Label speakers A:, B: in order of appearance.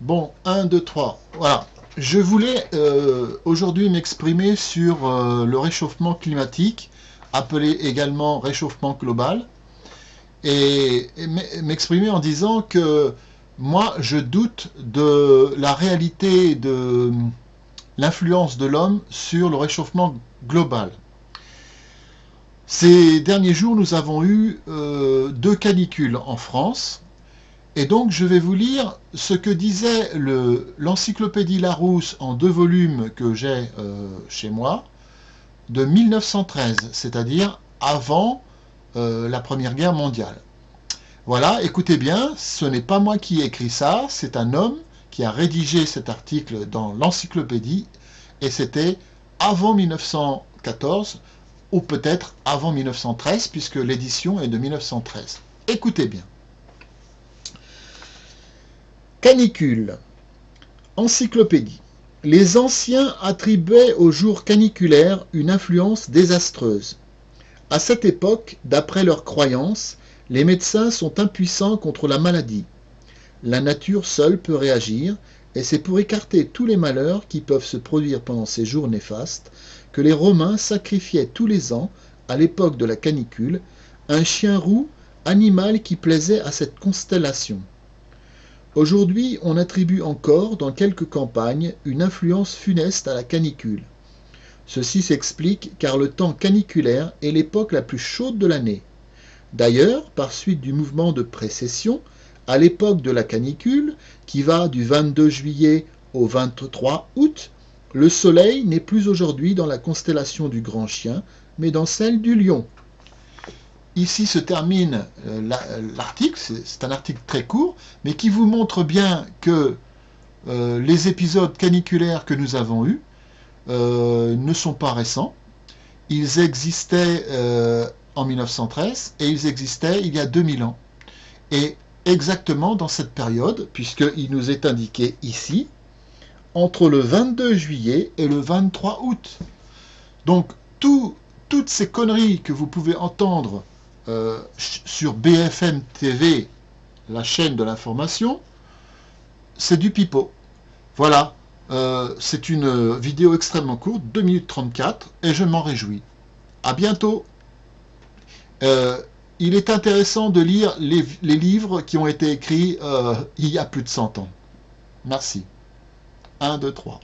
A: Bon, un, 2, 3. Voilà. Je voulais aujourd'hui m'exprimer sur le réchauffement climatique, appelé également réchauffement global, et m'exprimer en disant que moi, je doute de la réalité de l'influence de l'homme sur le réchauffement global. Ces derniers jours, nous avons eu deux canicules en France. Et donc, je vais vous lire ce que disait l'encyclopédie Larousse en deux volumes que j'ai chez moi, de 1913, c'est-à-dire avant la Première Guerre mondiale. Voilà, écoutez bien, ce n'est pas moi qui ai écrit ça, c'est un homme qui a rédigé cet article dans l'encyclopédie, et c'était avant 1914, ou peut-être avant 1913, puisque l'édition est de 1913. Écoutez bien. Canicule. Encyclopédie. Les anciens attribuaient aux jours caniculaires une influence désastreuse. À cette époque, d'après leurs croyances, les médecins sont impuissants contre la maladie. La nature seule peut réagir, et c'est pour écarter tous les malheurs qui peuvent se produire pendant ces jours néfastes que les Romains sacrifiaient tous les ans, à l'époque de la canicule, un chien roux, animal qui plaisait à cette constellation. Aujourd'hui, on attribue encore, dans quelques campagnes, une influence funeste à la canicule. Ceci s'explique car le temps caniculaire est l'époque la plus chaude de l'année. D'ailleurs, par suite du mouvement de précession, à l'époque de la canicule, qui va du 22 juillet au 23 août, le Soleil n'est plus aujourd'hui dans la constellation du Grand Chien, mais dans celle du Lion. Ici se termine l'article, c'est un article très court, mais qui vous montre bien que les épisodes caniculaires que nous avons eus ne sont pas récents. Ils existaient en 1913 et ils existaient il y a 2000 ans. Et exactement dans cette période, puisqu'il nous est indiqué ici, entre le 22 juillet et le 23 août. Donc, toutes ces conneries que vous pouvez entendre sur BFM TV, la chaîne de l'information, c'est du pipeau. Voilà, c'est une vidéo extrêmement courte, 2 minutes 34, et je m'en réjouis. À bientôt. Euh, il est intéressant de lire les livres qui ont été écrits il y a plus de 100 ans. Merci. 1, 2, 3.